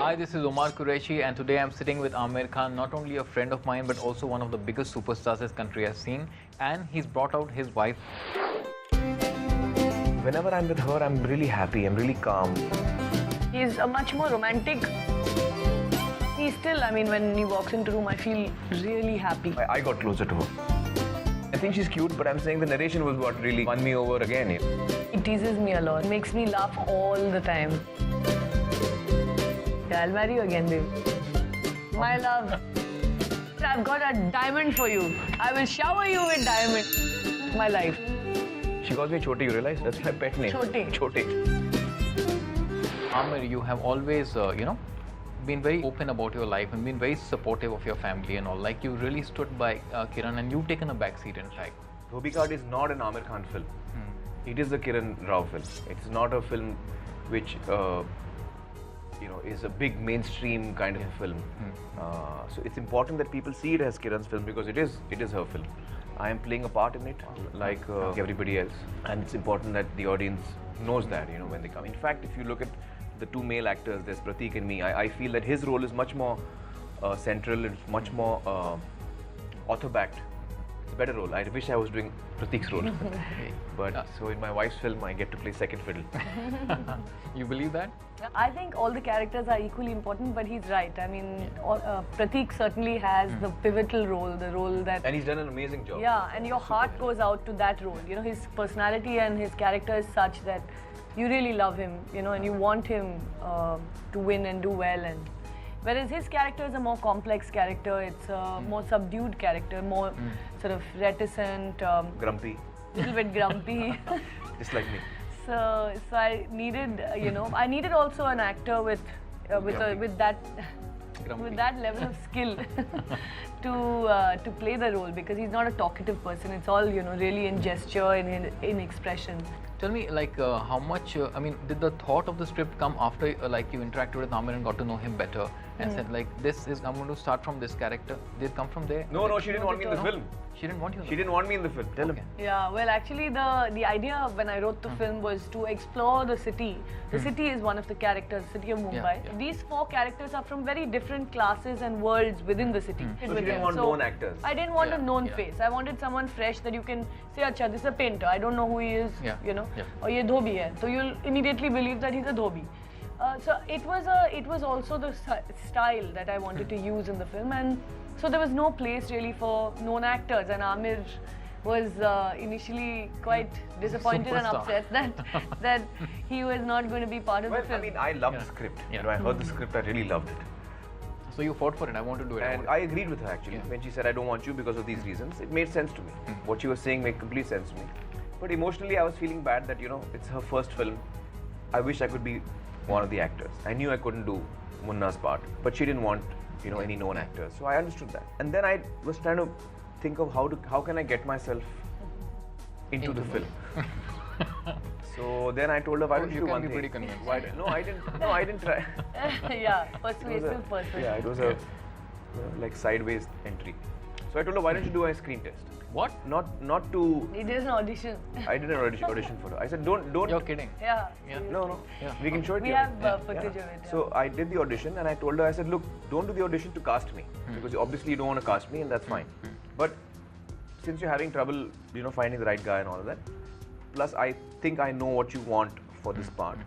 Hi, this is Omar Qureshi, and today I'm sitting with Aamir Khan, not only a friend of mine, but also one of the biggest superstars this country has seen, and he's brought out his wife. Whenever I'm with her, I'm really happy, I'm really calm. He's a much more romantic. He's still, I mean, when he walks into the room, I feel really happy. I got closer to her. I think she's cute, but I'm saying the narration was what really won me over again. He teases me a lot, makes me laugh all the time. Yeah, I'll marry you again, babe. My love. I've got a diamond for you. I will shower you with diamond. My life. She calls me Choti, you realize? That's my pet name. Choti. Choti. Aamir, you have always, been very open about your life and been very supportive of your family and all. Like, you really stood by Kiran, and you've taken a back seat, in fact. Dhobi Card is not an Aamir Khan film. It is a Kiran Rao film. It's not a film which, is a big mainstream kind of film. So it's important that people see it as Kiran's film because it is her film. I am playing a part in it, like everybody else, and it's important that the audience knows that, when they come. In fact, if you look at the two male actors, there's Pratik and me, I feel that his role is much more central, it's much more author-backed. It's a better role. I wish I was doing Pratik's role. But so in my wife's film, I get to play second fiddle. You believe that? I think all the characters are equally important, but he's right. I mean, Pratik certainly has the pivotal role, the role that... And he's done an amazing job. Yeah, and your heart goes out to that role. His personality and his character is such that you really love him, and you want him to win and do well. And whereas his character is a more complex character, it's a more subdued character, more sort of reticent, Grumpy. little bit grumpy. Just like me. So I needed, I needed also an actor with that level of skill to play the role, because he's not a talkative person. It's all really in gesture, in expression. Tell me, like, how much, did the thought of the script come after, you interacted with Aamir and got to know him better and said, like, I'm going to start from this character? Did it come from there? No, she didn't want me in the film. She didn't want you? She didn't want me in the film. Tell him. Yeah, well, actually, the idea when I wrote the film was to explore the city. The city is one of the characters, the city of Mumbai. Yeah. These four characters are from very different classes and worlds within the city. So she didn't want known actors. I didn't want a known face. I wanted someone fresh that you can say, "Acha, this is a painter. I don't know who he is." Or ye dhobi hai. So you'll immediately believe that he's a dhobi. So it was also the style that I wanted to use in the film, and so there was no place really for known actors, and Aamir was initially quite disappointed and upset that he was not going to be part of the film. I mean, I loved the script. I heard the script, I really loved it. So you fought for it, I want to do it. And I agreed with her actually. When she said, I don't want you because of these reasons, it made sense to me. What she was saying made complete sense to me. But emotionally, I was feeling bad that, it's her first film. I wish I could be one of the actors. I knew I couldn't do Munna's part, but she didn't want, any known actors. So I understood that. And then I was trying to think of how can I get myself into the film. So then I told her, why don't you do one thing? You can be pretty convinced. No, I didn't try. Yeah, persuasive person. Yeah, it was a sideways entry. So I told her, why don't you do a screen test? What? Not to... It is an audition. I did an audition for her. I said, don't... You're kidding. Yeah. No. Yeah. We can show it We here. have footage of it. Yeah. So I did the audition and I told her, I said, look, don't do the audition to cast me. Because obviously you don't want to cast me and that's fine. But since you're having trouble, finding the right guy and all of that, plus I think I know what you want for this part.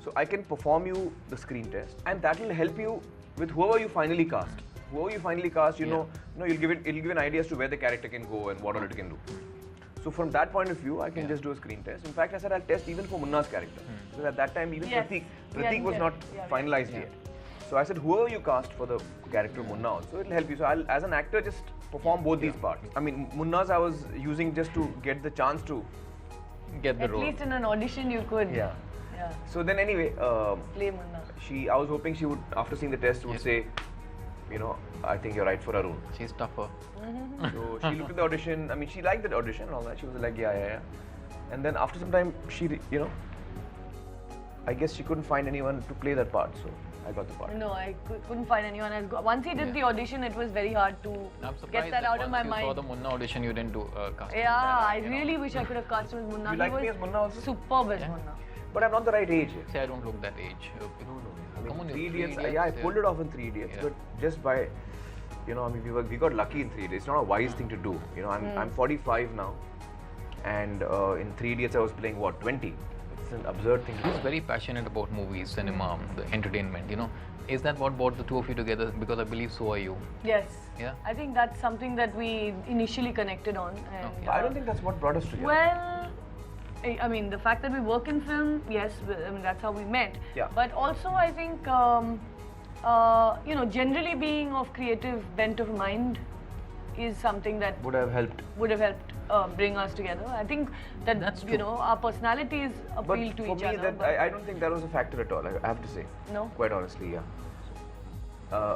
So I can perform you the screen test and that will help you with whoever you finally cast. Whoever you finally cast, it'll give an idea as to where the character can go and what all it can do. So from that point of view, I can just do a screen test. In fact, I said I'll test even for Munna's character. Because at that time, even Pratik was not finalized yet. So I said, whoever you cast for the character Munna also, it'll help you. So I'll, as an actor, just perform both these parts. I mean, Munna's I was using just to get the chance to get the At role. least in an audition, you could. Yeah. So then anyway, play Munna. I was hoping she would, after seeing the test, would say, I think you're right for a role. She's tougher. So she looked at the audition. I mean, she liked that audition and all that. She was like, yeah. And then after some time, she, I guess she couldn't find anyone to play that part. So I got the part. No, I couldn't find anyone else. Once he did the audition, it was very hard to get that out of my mind. You saw the Munna audition, you didn't do casting. Yeah, I really wish I could have cast him as Munna. You like me as Munna also? Superb as Munna. But I'm not the right age. See, I don't look that age. come on, 3 Idiots. Yeah, I pulled it off in 3 Idiots, but just by, you know, I mean, we got lucky in 3 Idiots. It's not a wise thing to do. You know, I'm 45 now, and in 3 Idiots I was playing what, 20. It's an absurd thing to do. He's very passionate about movies, cinema, the entertainment. You know, is that what brought the two of you together? Because I believe so are you. Yes. Yeah. I think that's something that we initially connected on. And, Okay. I don't think that's what brought us together. Well, I mean, the fact that we work in film, yes, I mean, that's how we met. Yeah. But also, I think, you know, generally being of creative bent of mind is something that Would have helped. bring us together. I think that, That's you true. know, our personalities But appeal to for each me, other. that, I don't think that was a factor at all. I have to say. No? Quite honestly, yeah.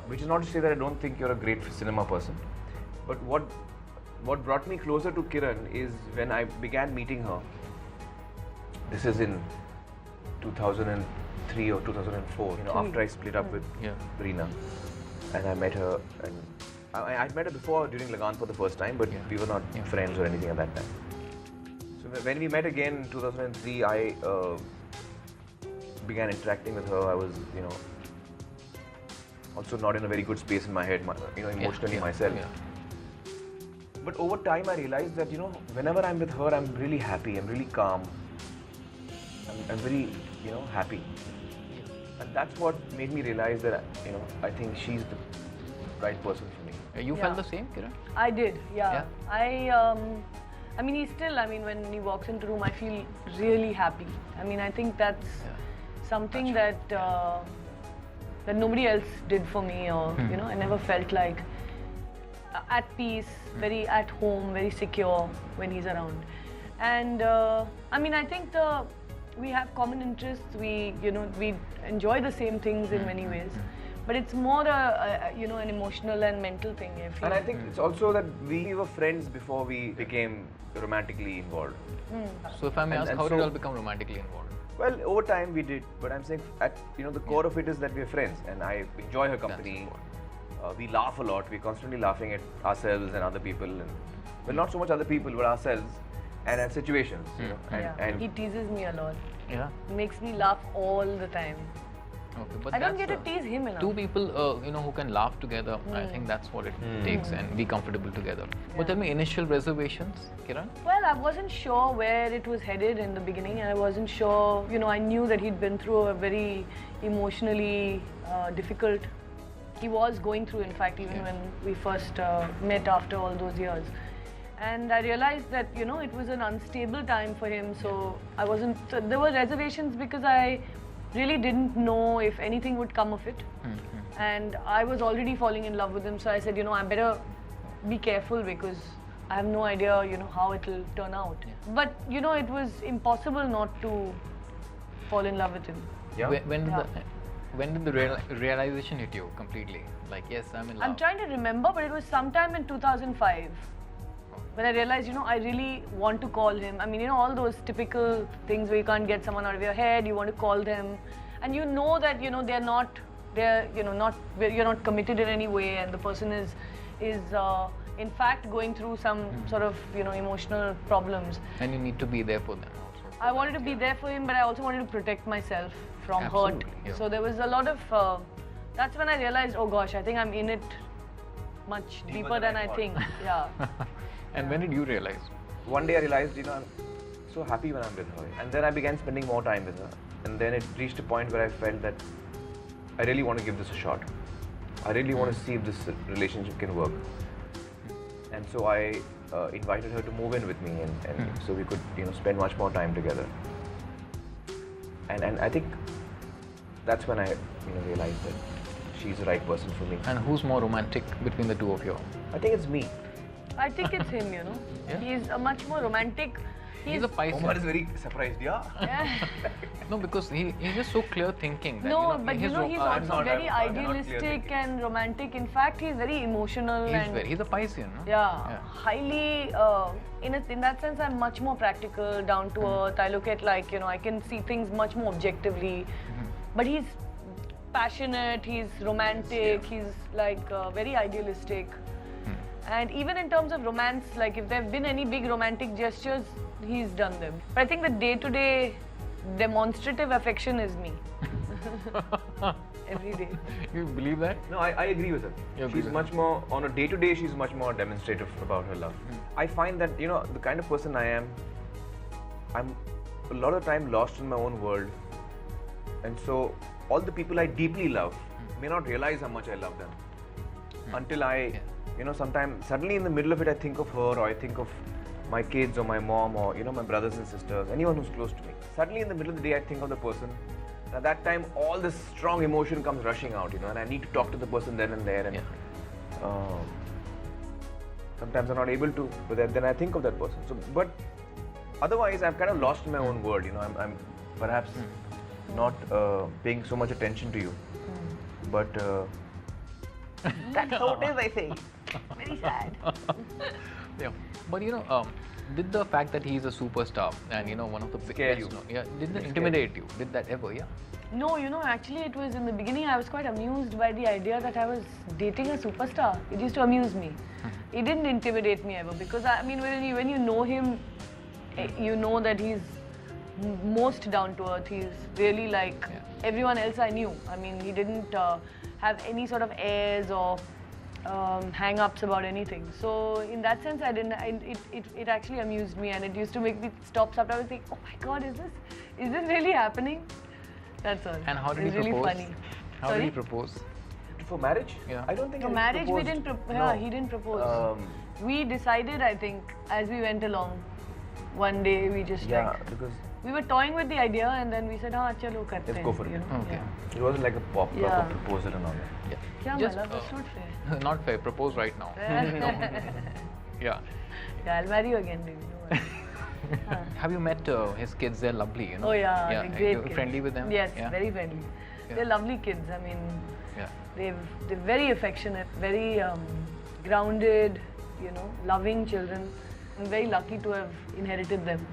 Which is not to say that I don't think you're a great cinema person. But what brought me closer to Kiran is when I began meeting her. This is in 2003 or 2004, you know, after I split up with Reena. And I met her, and I'd met her before during Lagan for the first time, but we were not friends or anything at that time. So when we met again in 2003, I began interacting with her. I was, you know, also not in a very good space in my head, you know, emotionally myself. But over time, I realized that, you know, whenever I'm with her, I'm really happy, I'm really calm. I'm very, you know, happy. And that's what made me realize that, you know, I think she's the right person for me. You felt the same, Kiran? I did, yeah. I mean, when he walks into the room, I feel really happy. I mean, I think that's something that that nobody else did for me, or you know, I never felt like at peace, very at home, very secure when he's around. And I mean, I think we have common interests. We enjoy the same things in many ways. But it's more you know, an emotional and mental thing. And I think it's also that we were friends before we became romantically involved. So if I may ask, how did you all become romantically involved? Well, over time we did, but I'm saying at, you know, the core of it is that we're friends, and I enjoy her company. We laugh a lot. We're constantly laughing at ourselves and other people, and well, not so much other people, but ourselves and at situations. You know, and he teases me a lot. Yeah. He makes me laugh all the time. Okay, but I don't get to tease him enough. Two people, you know, who can laugh together. I think that's what it takes, and be comfortable together. But tell me, initial reservations, Kiran? Well, I wasn't sure where it was headed in the beginning. I wasn't sure, you know, I knew that he'd been through a very emotionally difficult. He was going through, in fact, even when we first met after all those years. And I realized that, you know, it was an unstable time for him. So I wasn't, there were reservations because I really didn't know if anything would come of it. And I was already falling in love with him. So I said, you know, I better be careful because I have no idea, you know, how it will turn out. But, you know, it was impossible not to fall in love with him. yeah. When did the realization hit you completely? Like, yes, I'm in love. I'm trying to remember, but it was sometime in 2005. When I realized, you know, I really want to call him. I mean, you know, all those typical things where you can't get someone out of your head, you want to call them. And you know that, you know, you're not committed in any way, and the person is in fact going through some sort of, you know, emotional problems. And you need to be there for them also. I wanted to be there for him, but I also wanted to protect myself from hurt. Yeah. So there was a lot of, that's when I realized, oh gosh, I think I'm in it much deeper than I think. Yeah. And when did you realize? One day I realized, you know, I'm so happy when I'm with her. And then I began spending more time with her. And then it reached a point where I felt that I really want to give this a shot. I really want to see if this relationship can work. And so I invited her to move in with me, and so we could, you know, spend much more time together. And I think that's when I, you know, realized that she's the right person for me. And who's more romantic between the two of you? I think it's me. I think it's him, you know. Yeah. He's a much more romantic. He's a Pisces. Omar is very surprised, yeah. No, because he's just so clear thinking. That, No, you know, but you know, he's also very I'm not idealistic and romantic. In fact, he's very emotional. He's a Piscean, no? Yeah, highly, in that sense, I'm much more practical, down to earth. I look at, like, you know, I can see things much more objectively. But he's passionate, he's romantic, he's like very idealistic. And even in terms of romance, like if there have been any big romantic gestures, he's done them. But I think the day-to-day demonstrative affection is me. Every day. You believe that? No, I agree with her. She's much more, on a day-to-day, she's much more demonstrative about her love. I find that, the kind of person I am, I'm a lot of the time lost in my own world. And so, all the people I deeply love may not realize how much I love them. Until I, sometimes, suddenly in the middle of it, I think of her, or I think of my kids, or my mom, or, my brothers and sisters, anyone who's close to me. Suddenly in the middle of the day, I think of the person. At that time, all this strong emotion comes rushing out, and I need to talk to the person then and there. And sometimes I'm not able to, but then I think of that person. So, but otherwise, I'm kind of lost in my own world. I'm perhaps not paying so much attention to you, but that's how it is, I think. Very sad. Yeah, but did the fact that he's a superstar and one of the biggest, did that intimidate you? Did that ever? Yeah. No, actually it was in the beginning I was quite amused by the idea that I was dating a superstar. It used to amuse me. It didn't intimidate me ever because when you know him, you know that he's most down to earth. He's really like everyone else I knew. I mean, he didn't have any sort of airs or hang-ups about anything. So in that sense, I didn't. It actually amused me, and it used to make me stop sometimes and think, "Oh my God, is this really happening?" That's all. And how did he really propose? Funny. How did he propose? For marriage? Yeah. I don't think For marriage, we didn't. He didn't propose. We decided, I think, as we went along. One day we just because we were toying with the idea, and then we said, "Haan, chalo karte hain." Let's go for it. Okay. Yeah. It wasn't like a proper proposal and all that. Yeah. Kya Just, mala? That's not fair. Not fair. Propose right now. Yeah. I'll marry you again, baby. No worries. Have you met his kids? They're lovely, Oh yeah, they're great You're kids. friendly with them? Yes, Yeah. very friendly. Yeah. They're lovely kids. I mean, Yeah. they're very affectionate, very grounded, loving children. I'm very lucky to have inherited them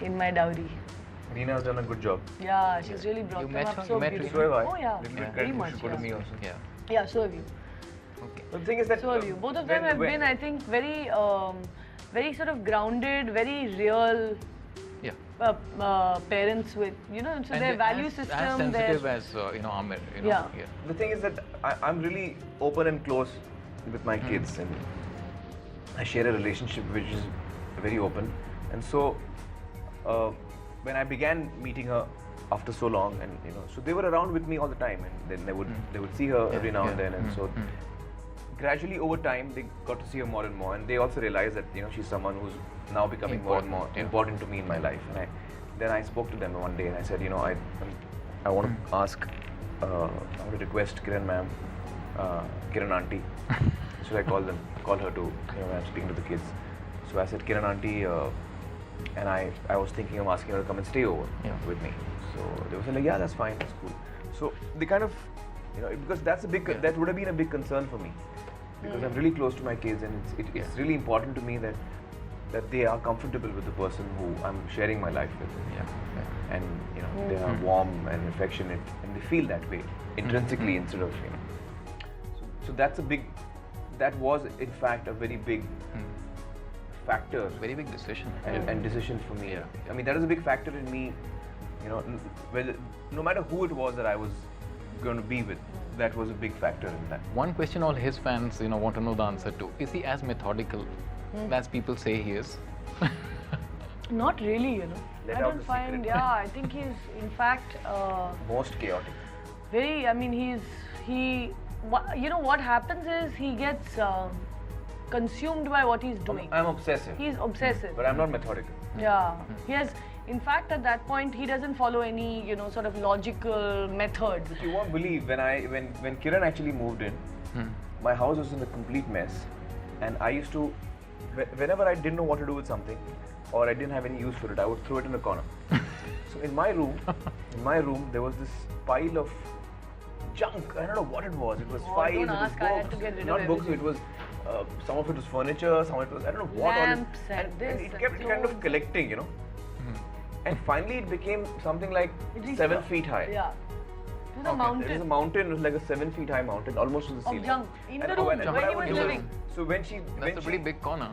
in my dowry. Reena has done a good job. Yeah, she's really brought You them met up her? so You met her? beautifully. So have I. Oh yeah, Little bit very credit much. should go to me also. Yeah. Yeah, so have you. Okay. But the thing is that So have you. Both of them have been, I think, very, very sort of grounded, very real Yeah. parents with, so And their they- value as system. sensitive as Aamir. Yeah. the thing is that I'm really open and close with my kids, and I share a relationship which is very open. And so when I began meeting her after so long, and so they were around with me all the time, and then they would see her every now and then, and so gradually over time they got to see her more and more, and they also realized that she's someone who's now becoming more and more important to me in my life. And then I spoke to them one day and I said, I want to ask, I want to request Kiran ma'am, Kiran auntie, should I call her to, when I'm speaking to the kids. So I said, Kiran auntie, and I was thinking of asking her to come and stay over with me. So they were saying like, yeah, that's fine, that's cool. So they kind of, because that would have been a big concern for me, because I'm really close to my kids, and it's really important to me that they are comfortable with the person who I'm sharing my life with. And they are warm and affectionate, and they feel that way intrinsically instead of So that was in fact a very big factor. Very big decision. And decision for me. I mean, that is a big factor in me. No matter who it was that I was going to be with, that was a big factor in that. One question all his fans, want to know the answer to: is he as methodical as people say he is? Not really, Let I out don't the find. secret. Yeah, I think he's in fact Most chaotic. very. I mean, what happens is he gets consumed by what he's doing. I'm obsessive. He's obsessive. But I'm not methodical. Yeah, he has. In fact, at that point, he doesn't follow any, sort of logical method. You won't believe when Kiran actually moved in, my house was in a complete mess, and I used to, whenever I didn't know what to do with something, or I didn't have any use for it, I would throw it in a corner. So in my room, there was this pile of junk. I don't know what it was. It was files, don't it was ask, books. I had to get rid of Not books. everything. It was some of it was furniture, some of it was I don't know what. Lamps all and this it and kept kind of clothes. collecting, And finally, it became something like It reached 7 feet high. Yeah. It was a There is a mountain mountain. It was like a 7 feet high mountain, almost to the of ceiling. junk in the And room when where I he would was do living. it- So when she, That's a pretty big corner.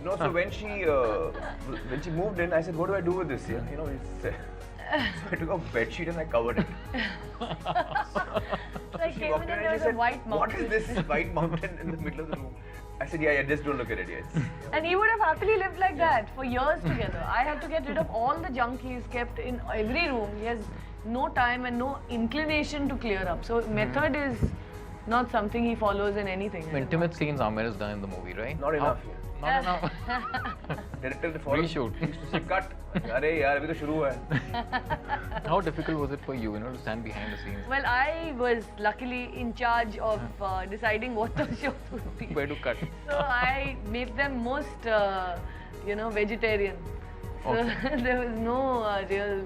no, so when she moved in, I said, "What do I do with this?" It's, So I took a bed sheet and I covered it. I She came walked in in and and there she was a said, white mountain. "What is this white mountain in the middle of the room?" I said, "Yeah, just don't look at it yet." And he would have happily lived like that for years together. I had to get rid of all the junk he's kept in every room. He has no time and no inclination to clear up. So method is not something he follows in anything. Intimate scenes Aamir has done in the movie, right? Not enough. Not enough. Director ने follow. Reshoot. He used to say, "Cut." अरे यार अभी तो शुरू हुआ है. How difficult was it for you, to stand behind the scenes? Well, I was luckily in charge of deciding what the shows would be. Where to cut? So I made them most, vegetarian. So there was no real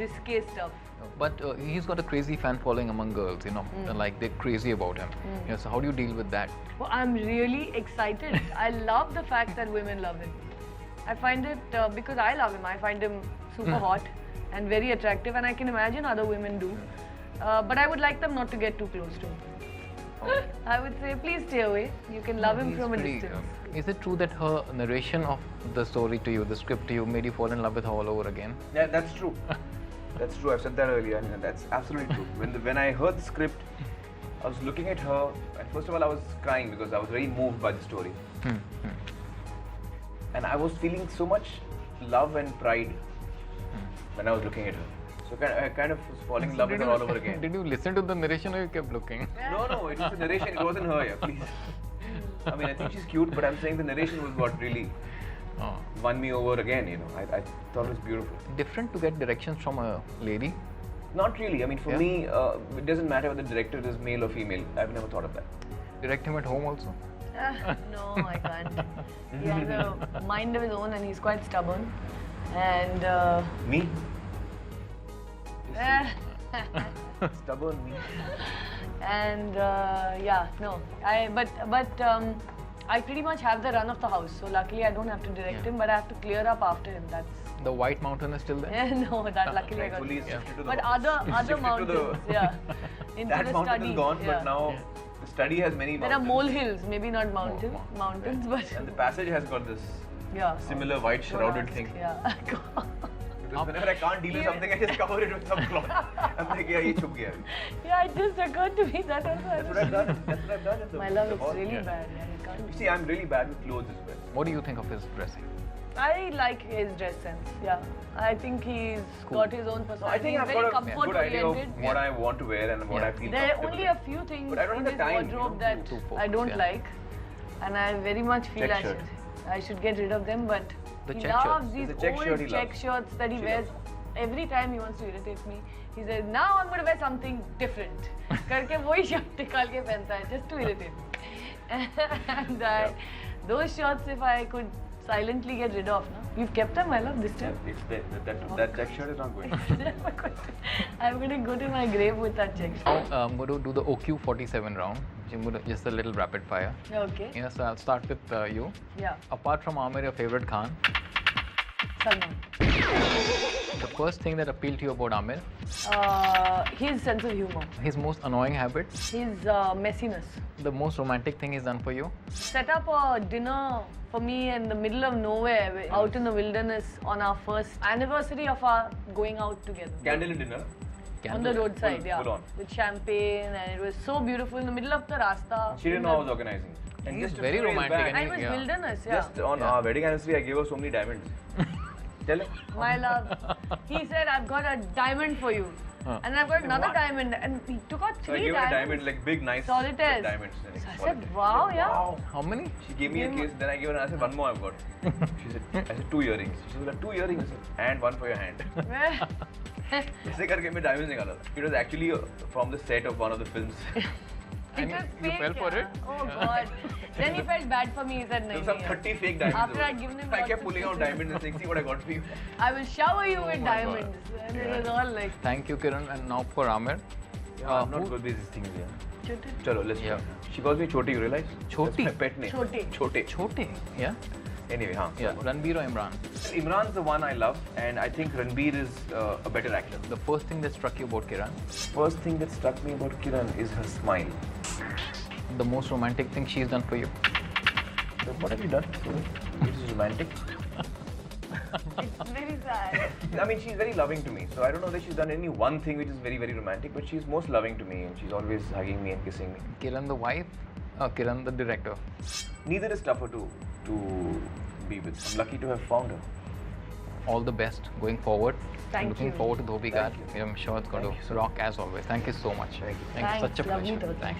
risque stuff. But he's got a crazy fan following among girls, like they're crazy about him. So how do you deal with that? Well, I'm really excited. I love the fact that women love him. I find it, because I love him, I find him super hot and very attractive, and I can imagine other women do. But I would like them not to get too close to him. I would say, please stay away. You can love him from a distance. Is it true that her narration of the story to you, the script to you, made you fall in love with her all over again? Yeah, that's true. That's true. I've said that earlier, and that's absolutely true. When I heard the script, I was looking at her, and first of all, I was crying because I was very moved by the story. And I was feeling so much love and pride when I was looking at her. So I kind of was falling in love with her all over again. Did you listen to the narration or you kept looking? No, it was the narration. It wasn't her, yeah, please. I mean, I think she's cute, but I'm saying the narration was what really won me over again, I thought it was beautiful. Different to get directions from a lady? Not really. I mean, for me, it doesn't matter whether the director is male or female. I've never thought of that. Direct him at home also? No, I can't. He has a mind of his own and he's quite stubborn. And Me? Stubborn me. And I pretty much have the run of the house. So luckily I don't have to direct him, but I have to clear up after him. That's the white mountain is still there? no, that luckily I got. But other mountains, into that the mountain study, is gone, but now the study has many mountains. There are molehills, maybe not mountains, but and the passage has got this similar white shrouded thing. Yeah. Because whenever I can't deal with something, I just cover it with some cloth. I'm like, yeah, ye chup gaya. Yeah, it just occurred to me that also. That's what I've done. That's what I've done. My love, it's really bad. You see, I'm really bad with clothes as well. What do you think of his dressing? I like his dress sense. Yeah, I think he's got his own personality. I think I've very got a good idea of oriented. what I want to wear and what I feel There are comfortable only a few things But I don't in have his the time, wardrobe that to focus, I don't like, and I very much feel Check shirt. I should get rid of them. But The he check loves shirts. these There's a check old shirt he check loves. shirts that he She wears. loves. Every time he wants to irritate me, he says, "Now I'm going to wear something different." करके वही shirt निकाल के पहनता है just to irritate me. And those shirts, if I could silently get rid of, you've kept them. I love this time. That check shirt is not going. I'm going to go to my grave with that check shirt. Now I'm going to do the OQ47 round. Just a little rapid fire. Okay. Yes, I'll start with you. Yeah. Apart from Aamir, your favorite Khan? Salman. The first thing that appealed to you about Aamir? His sense of humor. His most annoying habit? His messiness. The most romantic thing he's done for you? Set up a dinner for me in the middle of nowhere, out in the wilderness on our first anniversary of our going out together. Candle dinner. On the roadside, full on. with champagne, and it was so beautiful in the middle of the rasta. She didn't know I was organizing. And He's just a very few days romantic back, and And it was wilderness, yeah. Just on our wedding anniversary, I gave her so many diamonds. Tell her. My love. He said, "I've got a diamond for you." And I've got another diamond, and he took out So I three gave her a diamonds. diamond, like big, nice Solitaires. diamonds. So I said, "Wow, yeah." Wow. How many? She gave me a case, then I gave her another, I said, one more I've got. She said, I said, 2 earrings. She said, 2 earrings? And one for your hand. ऐसे करके मैं diamonds निकाला था. It was actually from the set of one of the films. It was you fake, fell for yeah. it? Oh God. Then he felt bad for me. He said, There "No." were some 30 fake diamonds. After over I'd there. given him I lots kept of pulling out pieces. diamonds and saying, see what I got for you. I will shower you with my diamonds. And it was all like, Thank you, Kiran. And now for Aamir. I'm not good with these things, yeah. Chote. Chalo, let's Yeah. go. She calls me Choti, you realize? Choti? That's my pet name. Chote. Chote. Chote. Yeah? Anyway, huh? Yeah. Ranbir or Imran? Imran's the one I love, and I think Ranbir is a better actor. The first thing that struck you about Kiran? First thing that struck me about Kiran is her smile. The most romantic thing she's done for you? So what have you done? This is romantic. It's very sad. I mean, she's very loving to me. So I don't know that she's done any one thing which is very, very romantic, but she's most loving to me and she's always hugging me and kissing me. Kiran the wife, Kiran the director. Neither is tougher to be with. I'm lucky to have found her. All the best going forward. Thank Looking you. forward to Dhobi Ghat. Thank you. I'm sure it's going Thank to you so rock as always. Thank you so much. Thank you. Thank you. Such a Thanks. Lovely pleasure. talking. Thank you.